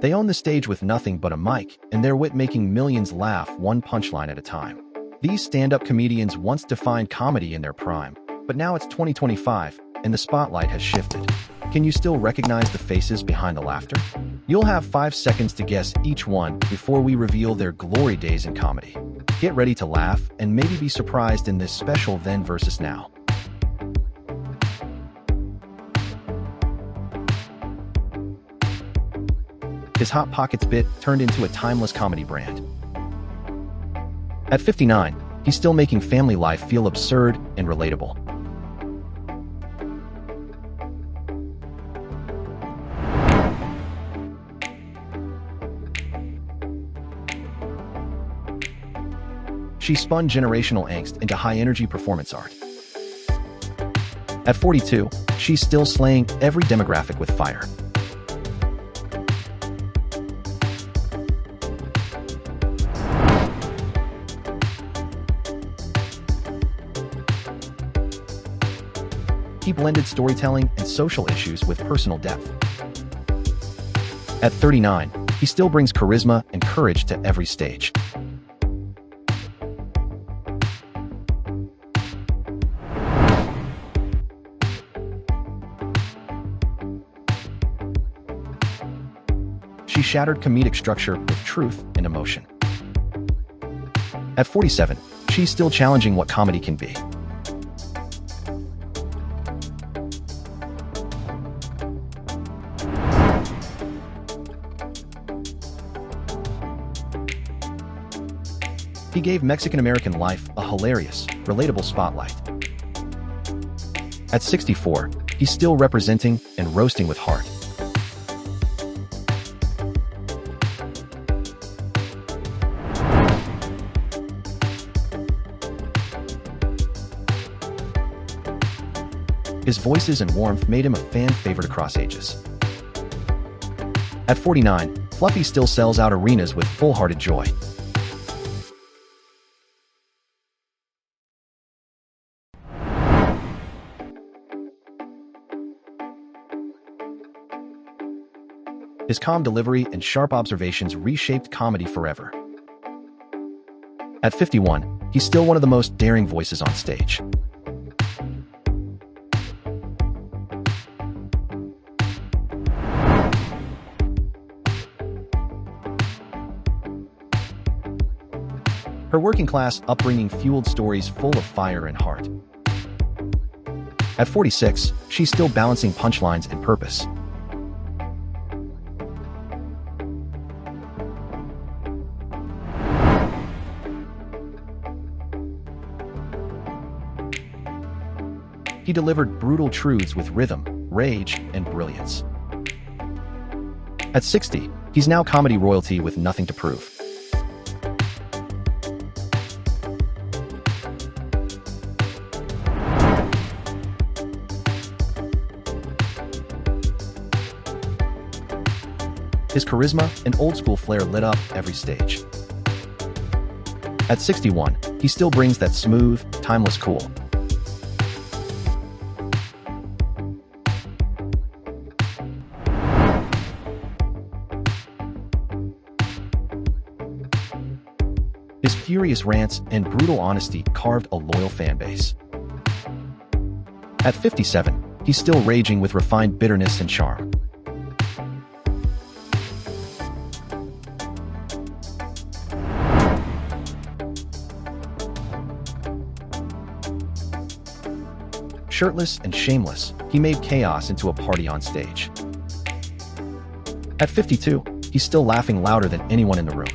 They own the stage with nothing but a mic, and their wit making millions laugh one punchline at a time. These stand-up comedians once defined comedy in their prime, but now it's 2025, and the spotlight has shifted. Can you still recognize the faces behind the laughter? You'll have 5 seconds to guess each one before we reveal their glory days in comedy. Get ready to laugh and maybe be surprised in this special Then versus Now. His Hot Pockets bit turned into a timeless comedy brand. At 59, he's still making family life feel absurd and relatable. She spun generational angst into high-energy performance art. At 42, she's still slaying every demographic with fire. He blended storytelling and social issues with personal depth. At 39, he still brings charisma and courage to every stage. She shattered comedic structure with truth and emotion. At 47, she's still challenging what comedy can be. He gave Mexican-American life a hilarious, relatable spotlight. At 64, he's still representing and roasting with heart. His voices and warmth made him a fan favorite across ages. At 49, Fluffy still sells out arenas with full-hearted joy. His calm delivery and sharp observations reshaped comedy forever. At 51, he's still one of the most daring voices on stage. Her working-class upbringing fueled stories full of fire and heart. At 46, she's still balancing punchlines and purpose. He delivered brutal truths with rhythm, rage, and brilliance. At 60, he's now comedy royalty with nothing to prove. His charisma and old-school flair lit up every stage. At 61, he still brings that smooth, timeless cool. His furious rants and brutal honesty carved a loyal fan base. At 57, he's still raging with refined bitterness and charm. Shirtless and shameless, he made chaos into a party on stage. At 52, he's still laughing louder than anyone in the room.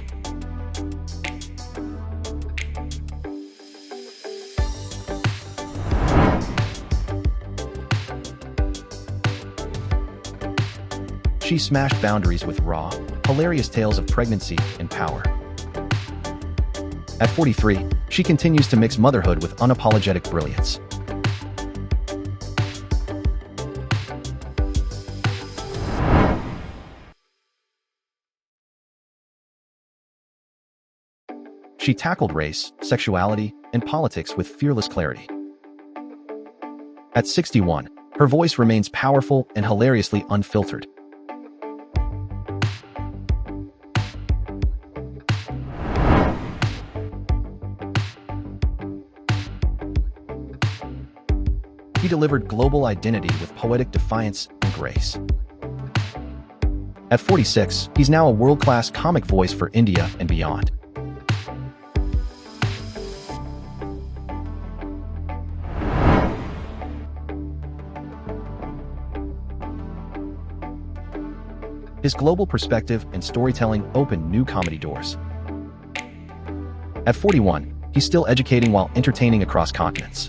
She smashed boundaries with raw, hilarious tales of pregnancy and power. At 43, she continues to mix motherhood with unapologetic brilliance. She tackled race, sexuality, and politics with fearless clarity. At 61, her voice remains powerful and hilariously unfiltered. He delivered global identity with poetic defiance and grace. At 46, he's now a world-class comic voice for India and beyond. His global perspective and storytelling opened new comedy doors. At 41, he's still educating while entertaining across continents.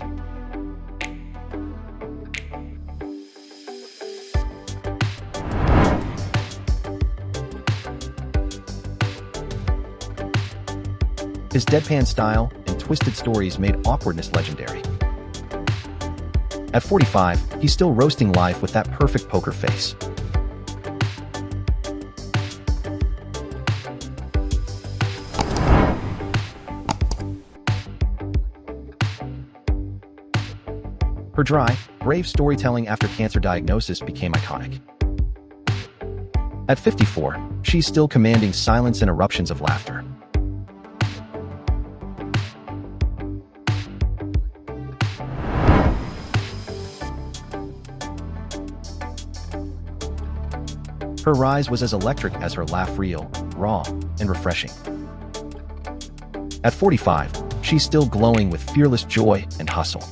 His deadpan style and twisted stories made awkwardness legendary. At 45, he's still roasting life with that perfect poker face. Her dry, brave storytelling after cancer diagnosis became iconic. At 54, she's still commanding silence and eruptions of laughter. Her rise was as electric as her laugh, real, raw, and refreshing. At 45, she's still glowing with fearless joy and hustle.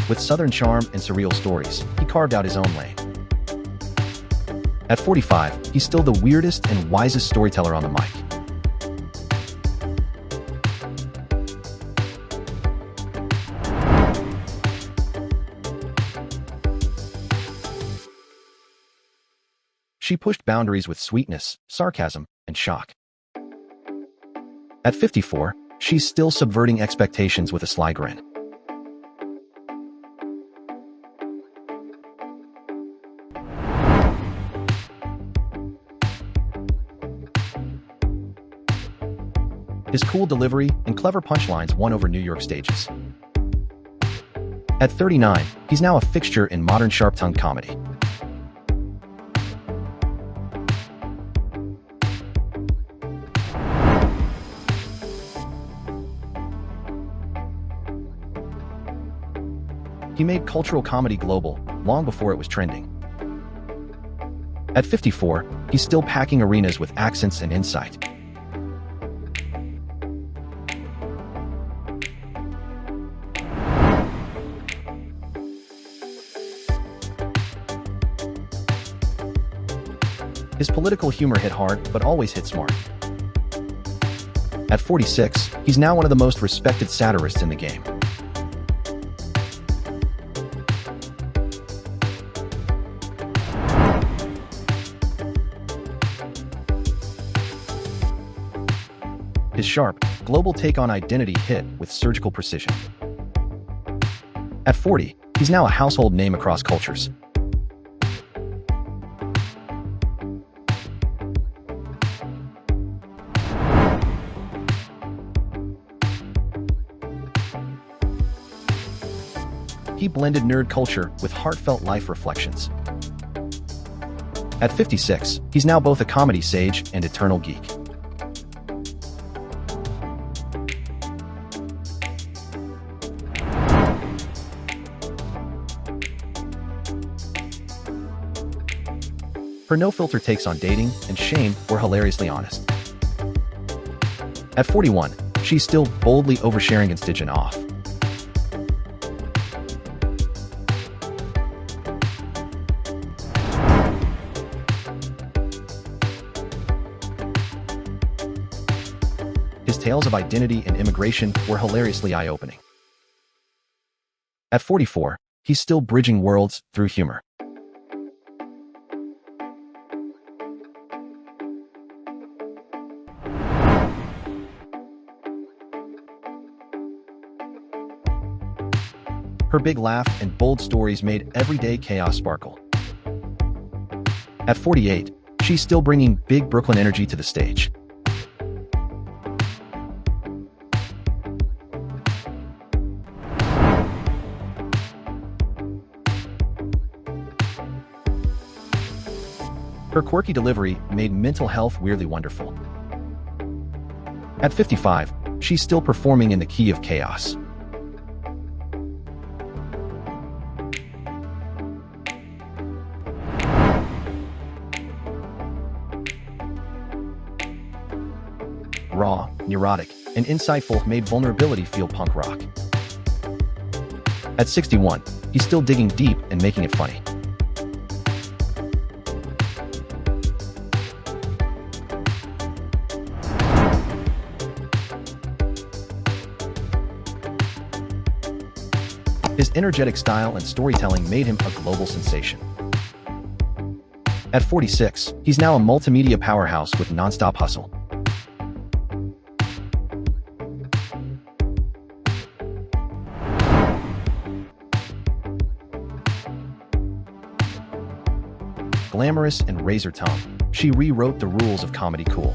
With southern charm and surreal stories, he carved out his own lane. At 45, he's still the weirdest and wisest storyteller on the mic. She pushed boundaries with sweetness, sarcasm, and shock. At 54, she's still subverting expectations with a sly grin. His cool delivery and clever punchlines won over New York stages. At 39, he's now a fixture in modern sharp-tongued comedy. He made cultural comedy global long before it was trending. At 54, he's still packing arenas with accents and insight. His political humor hit hard, but always hit smart. At 46, he's now one of the most respected satirists in the game. His sharp, global take on identity hit with surgical precision. At 40, he's now a household name across cultures. He blended nerd culture with heartfelt life reflections. At 56, he's now both a comedy sage and eternal geek. Her no-filter takes on dating and shame were hilariously honest. At 41, she's still boldly oversharing and stitching off. His tales of identity and immigration were hilariously eye-opening. At 44, he's still bridging worlds through humor. Her big laugh and bold stories made everyday chaos sparkle. At 48, she's still bringing big Brooklyn energy to the stage. Her quirky delivery made mental health weirdly wonderful. At 55, she's still performing in the key of chaos. Raw, neurotic, and insightful made vulnerability feel punk rock. At 61, he's still digging deep and making it funny. His energetic style and storytelling made him a global sensation. At 46, he's now a multimedia powerhouse with nonstop hustle. Glamorous and razor tongue, she rewrote the rules of comedy cool.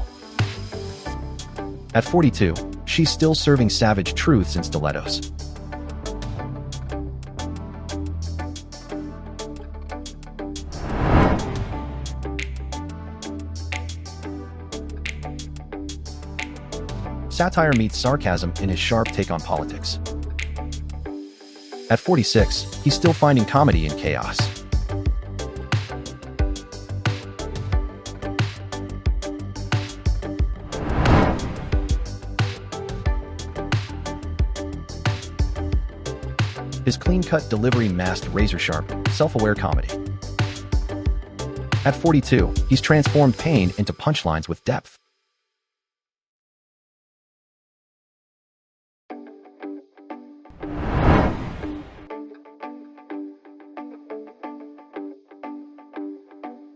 At 42, she's still serving savage truths in stilettos. Satire meets sarcasm in his sharp take on politics. At 46, he's still finding comedy in chaos. His clean-cut delivery masked razor-sharp, self-aware comedy. At 42, he's transformed pain into punchlines with depth.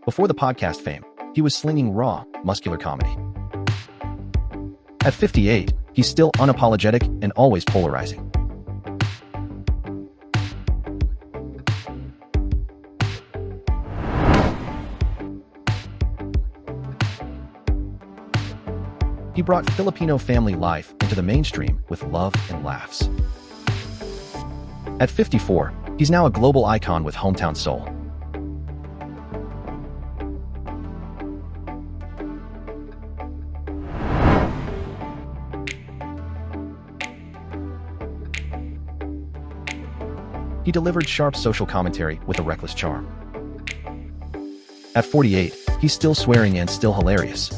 Before the podcast fame, he was slinging raw, muscular comedy. At 58, he's still unapologetic and always polarizing. He brought Filipino family life into the mainstream with love and laughs. At 54, he's now a global icon with hometown soul. He delivered sharp social commentary with a reckless charm. At 48, he's still swearing and still hilarious.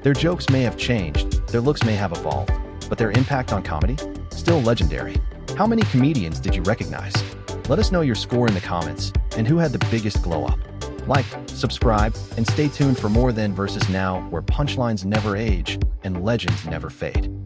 Their jokes may have changed, their looks may have evolved, but their impact on comedy? Still legendary. How many comedians did you recognize? Let us know your score in the comments, and who had the biggest glow-up. Like, subscribe, and stay tuned for more Then vs. Now, where punchlines never age and legends never fade.